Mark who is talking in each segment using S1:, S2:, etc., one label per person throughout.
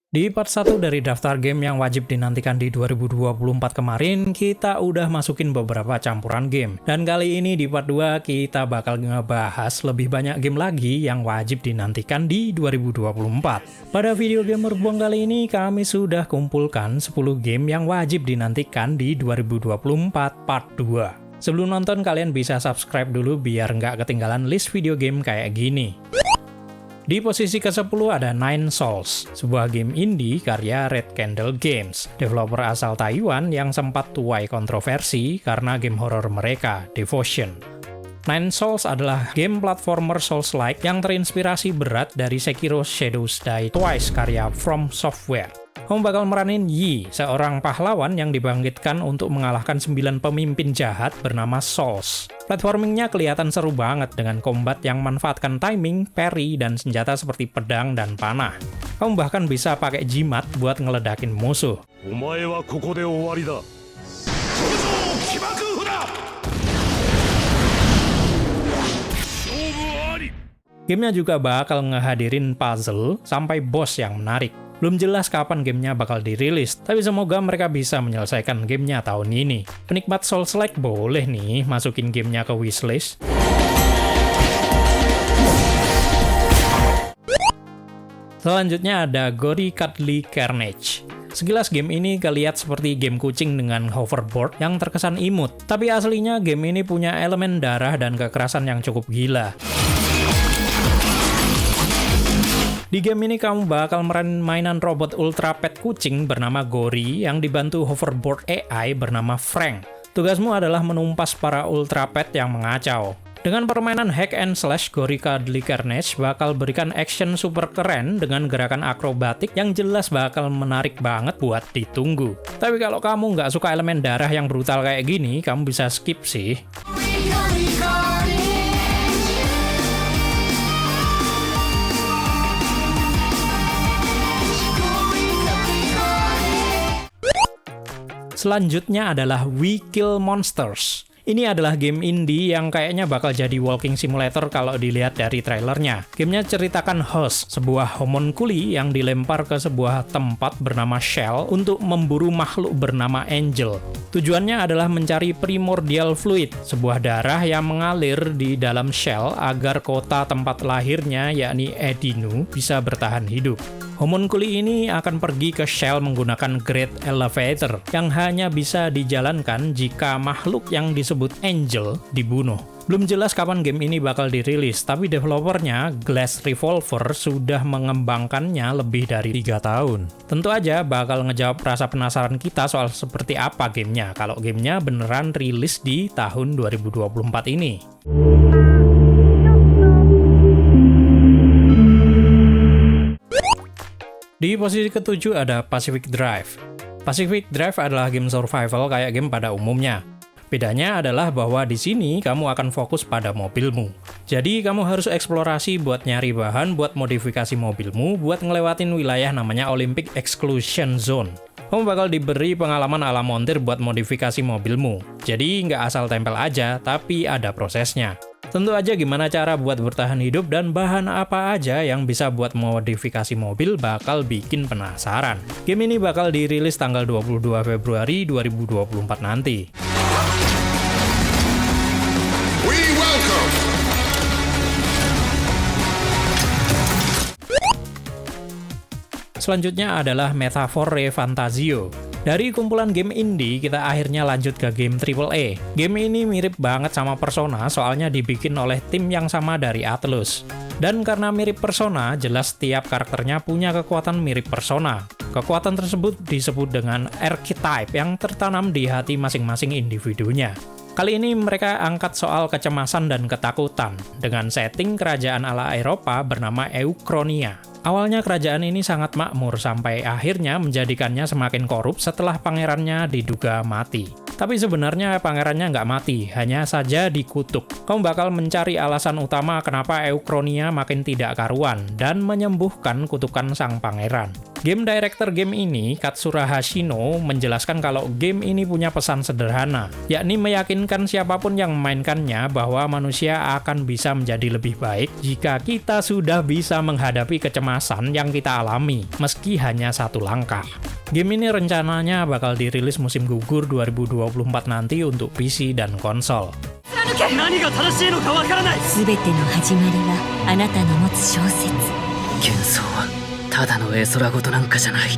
S1: Di part 1 dari daftar game yang wajib dinantikan di 2024 kemarin, kita udah masukin beberapa campuran game. Dan kali ini di part 2, kita bakal ngebahas lebih banyak game lagi yang wajib dinantikan di 2024. Pada video Gamer Buang kali ini, kami sudah kumpulkan 10 game yang wajib dinantikan di 2024 part 2. Sebelum nonton, kalian bisa subscribe dulu biar nggak ketinggalan list video game kayak gini. Di posisi ke-10 ada Nine Souls, sebuah game indie karya Red Candle Games, developer asal Taiwan yang sempat tuai kontroversi karena game horor mereka, Devotion. Nine Souls adalah game platformer Souls-like yang terinspirasi berat dari Sekiro Shadows Die Twice karya From Software. Kamu bakal meranin Yi, seorang pahlawan yang dibangkitkan untuk mengalahkan 9 pemimpin jahat bernama Souls. Platformingnya kelihatan seru banget dengan combat yang manfaatkan timing, parry, dan senjata seperti pedang dan panah. Kamu bahkan bisa pakai jimat buat ngeledakin musuh. Gamenya juga bakal ngehadirin puzzle sampai boss yang menarik. Belum jelas kapan gamenya bakal dirilis, tapi semoga mereka bisa menyelesaikan gamenya tahun ini. Penikmat Souls-like boleh nih masukin gamenya ke wishlist. Selanjutnya ada Gory Cuddly Carnage. Sekilas game ini kelihatan seperti game kucing dengan hoverboard yang terkesan imut, tapi aslinya game ini punya elemen darah dan kekerasan yang cukup gila. Di game ini kamu bakal meranin mainan robot ultra pet kucing bernama Gory yang dibantu hoverboard AI bernama Frank. Tugasmu adalah menumpas para ultra pet yang mengacau. Dengan permainan hack and slash, Gory Cuddly Carnage bakal berikan action super keren dengan gerakan akrobatik yang jelas bakal menarik banget buat ditunggu. Tapi kalau kamu nggak suka elemen darah yang brutal kayak gini, kamu bisa skip sih. Selanjutnya adalah We Kill Monsters. Ini adalah game indie yang kayaknya bakal jadi walking simulator kalau dilihat dari trailernya. Gamenya ceritakan Host, sebuah homunculi yang dilempar ke sebuah tempat bernama Shell untuk memburu makhluk bernama Angel. Tujuannya adalah mencari primordial fluid, sebuah darah yang mengalir di dalam Shell agar kota tempat lahirnya, yakni Edinu, bisa bertahan hidup. Homunculi ini akan pergi ke Shell menggunakan Great Elevator yang hanya bisa dijalankan jika makhluk yang disebut Angel dibunuh. Belum jelas kapan game ini bakal dirilis, tapi developernya, Glass Revolver, sudah mengembangkannya lebih dari 3 tahun. Tentu aja bakal ngejawab rasa penasaran kita soal seperti apa gamenya, kalau gamenya beneran rilis di tahun 2024 ini. Di posisi ke-7 ada Pacific Drive. Pacific Drive adalah game survival kayak game pada umumnya. Bedanya adalah bahwa di sini kamu akan fokus pada mobilmu. Jadi kamu harus eksplorasi buat nyari bahan buat modifikasi mobilmu buat ngelewatin wilayah namanya Olympic Exclusion Zone. Kamu bakal diberi pengalaman ala montir buat modifikasi mobilmu. Jadi nggak asal tempel aja, tapi ada prosesnya. Tentu aja gimana cara buat bertahan hidup dan bahan apa aja yang bisa buat modifikasi mobil bakal bikin penasaran. Game ini bakal dirilis tanggal 22 Februari 2024 nanti. Selanjutnya adalah Metaphor ReFantazio. Dari kumpulan game indie, kita akhirnya lanjut ke game AAA. Game ini mirip banget sama Persona, soalnya dibikin oleh tim yang sama dari Atlus. Dan karena mirip Persona, jelas setiap karakternya punya kekuatan mirip Persona. Kekuatan tersebut disebut dengan archetype yang tertanam di hati masing-masing individunya. Kali ini mereka angkat soal kecemasan dan ketakutan, dengan setting kerajaan ala Eropa bernama Eukronia. Awalnya kerajaan ini sangat makmur sampai akhirnya menjadikannya semakin korup setelah pangerannya diduga mati. Tapi sebenarnya pangerannya nggak mati, hanya saja dikutuk. Kamu bakal mencari alasan utama kenapa Eukronia makin tidak karuan dan menyembuhkan kutukan sang pangeran. Game director game ini, Katsura Hashino, menjelaskan kalau game ini punya pesan sederhana, yakni meyakinkan siapapun yang memainkannya bahwa manusia akan bisa menjadi lebih baik jika kita sudah bisa menghadapi kecemasan yang kita alami, meski hanya satu langkah. Game ini rencananya bakal dirilis musim gugur 2024 nanti untuk PC dan konsol.
S2: 全ての始まりはあなたの持つ小説。幻想はただの絵空事なんかじゃない。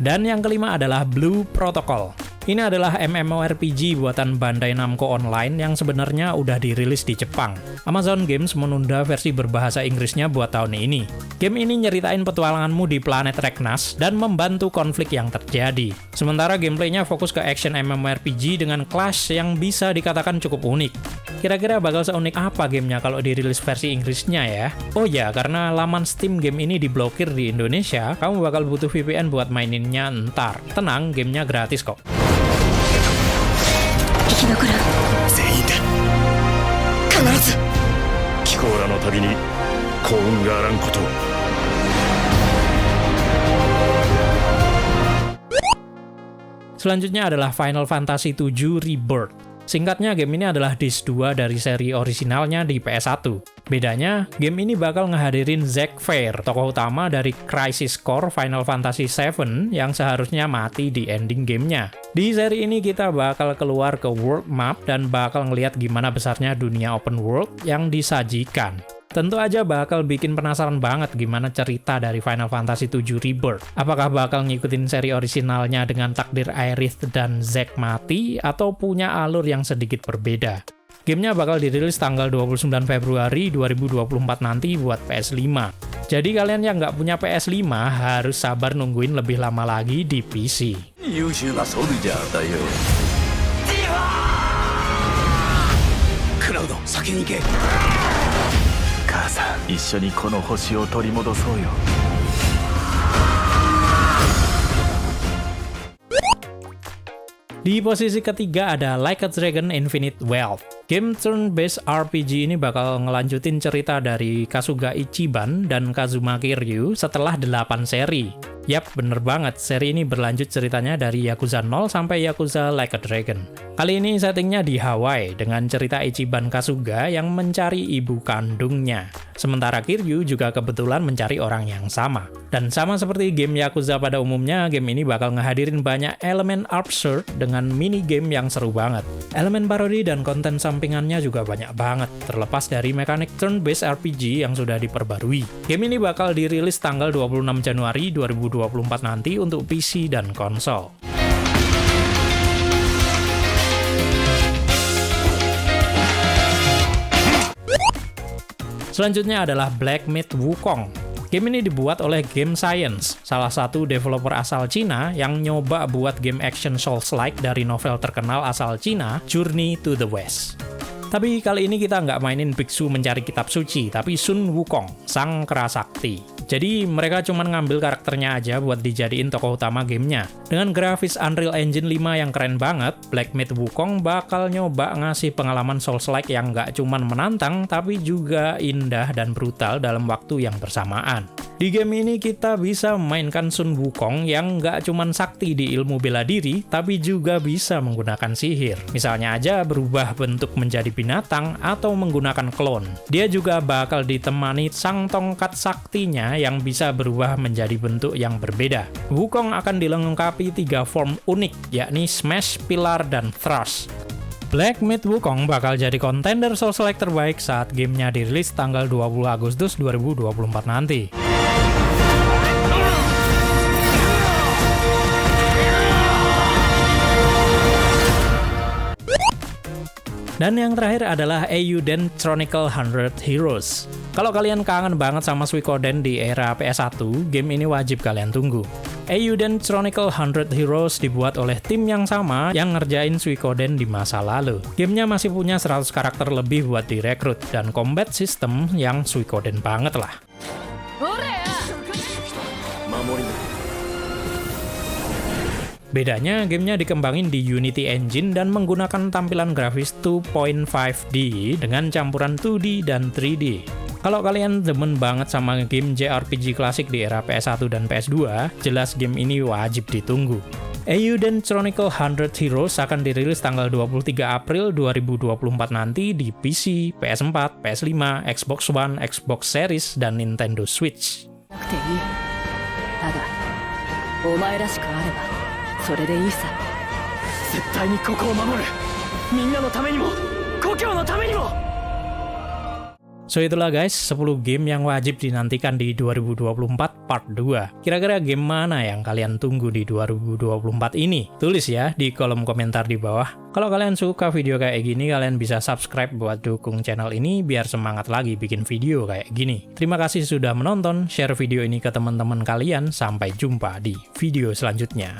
S1: Dan yang kelima adalah Blue Protocol. Ini adalah MMORPG buatan Bandai Namco Online yang sebenarnya udah dirilis di Jepang. Amazon Games menunda versi berbahasa Inggrisnya buat tahun ini. Game ini nyeritain petualanganmu di planet Reknas dan membantu konflik yang terjadi. Sementara gameplaynya fokus ke action MMORPG dengan clash yang bisa dikatakan cukup unik. Kira-kira bakal seunik apa gamenya kalau dirilis versi Inggrisnya ya? Oh ya, karena laman Steam game ini diblokir di Indonesia, kamu bakal butuh VPN buat maininnya ntar. Tenang, gamenya gratis kok.
S2: 生き残る全員だ必ず
S3: 貴公らの旅に幸運があらんことを。
S1: Selanjutnya adalah Final Fantasy VII Rebirth. Singkatnya, game ini adalah disc 2 dari seri orisinalnya di PS1. Bedanya, game ini bakal ngehadirin Zack Fair, tokoh utama dari Crisis Core Final Fantasy VII yang seharusnya mati di ending gamenya. Di seri ini kita bakal keluar ke world map dan bakal ngeliat gimana besarnya dunia open world yang disajikan. Tentu aja bakal bikin penasaran banget gimana cerita dari Final Fantasy VII Rebirth. Apakah bakal ngikutin seri orisinalnya dengan takdir Aerith dan Zack mati, atau punya alur yang sedikit berbeda? Gamenya bakal dirilis tanggal 29 Februari 2024 nanti buat PS5. Jadi kalian yang nggak punya PS5 harus sabar nungguin lebih lama lagi di PC.
S3: 優秀なソルジャーだよ。
S2: クラウド先に行け。
S3: 母さん、一緒にこの星を取り戻そうよ。
S1: Di posisi ketiga ada Like a Dragon Infinite Wealth. Game turn-based RPG ini bakal ngelanjutin cerita dari Kasuga Ichiban dan Kazuma Kiryu setelah 8 seri. Yap, bener banget, seri ini berlanjut ceritanya dari Yakuza 0 sampai Yakuza Like a Dragon. Kali ini settingnya di Hawaii dengan cerita Ichiban Kasuga yang mencari ibu kandungnya. Sementara Kiryu juga kebetulan mencari orang yang sama. Dan sama seperti game Yakuza pada umumnya, game ini bakal ngehadirin banyak elemen absurd dengan mini-game yang seru banget. Elemen parodi dan konten sampingannya juga banyak banget, terlepas dari mekanik turn-based RPG yang sudah diperbarui. Game ini bakal dirilis tanggal 26 Januari 2024 nanti untuk PC dan konsol. Selanjutnya adalah Black Myth Wukong. Game ini dibuat oleh Game Science, salah satu developer asal Cina yang nyoba buat game action Souls-like dari novel terkenal asal Cina, Journey to the West. Tapi kali ini kita nggak mainin biksu mencari kitab suci, tapi Sun Wukong, sang kerasakti. Jadi mereka cuma ngambil karakternya aja buat dijadiin tokoh utama gamenya. Dengan grafis Unreal Engine 5 yang keren banget, Black Myth Wukong bakal nyoba ngasih pengalaman Souls-like yang nggak cuma menantang, tapi juga indah dan brutal dalam waktu yang bersamaan. Di game ini kita bisa memainkan Sun Wukong yang nggak cuman sakti di ilmu bela diri, tapi juga bisa menggunakan sihir. Misalnya aja berubah bentuk menjadi binatang atau menggunakan klon. Dia juga bakal ditemani sang tongkat saktinya yang bisa berubah menjadi bentuk yang berbeda. Wukong akan dilengkapi 3 form unik, yakni Smash, Pillar, dan Thrust. Black Myth Wukong bakal jadi kontender Souls-like terbaik saat gamenya dirilis tanggal 20 Agustus 2024 nanti. Dan yang terakhir adalah Eiyuden Chronicle 100 Heroes. Kalau kalian kangen banget sama Suikoden di era PS1, game ini wajib kalian tunggu. Eiyuden Chronicle 100 Heroes dibuat oleh tim yang sama yang ngerjain Suikoden di masa lalu. Gamenya masih punya 100 karakter lebih buat direkrut, dan combat system yang Suikoden banget lah. Bedanya, gamenya dikembangin di Unity Engine dan menggunakan tampilan grafis 2.5D dengan campuran 2D dan 3D. Kalau kalian demen banget sama game JRPG klasik di era PS1 dan PS2, jelas game ini wajib ditunggu. Eiyuden Chronicle 100 Heroes akan dirilis tanggal 23 April 2024 nanti di PC, PS4, PS5, Xbox One, Xbox Series, dan Nintendo Switch.
S2: ただお前らしくあればそれでいいさ。
S4: 絶対にここを守る。みんなのためにも故郷のためにも。
S1: So itulah guys, 10 game yang wajib dinantikan di 2024 part 2. Kira-kira game mana yang kalian tunggu di 2024 ini? Tulis ya di kolom komentar di bawah. Kalau kalian suka video kayak gini, kalian bisa subscribe buat dukung channel ini biar semangat lagi bikin video kayak gini. Terima kasih sudah menonton, share video ini ke teman-teman kalian. Sampai jumpa di video selanjutnya.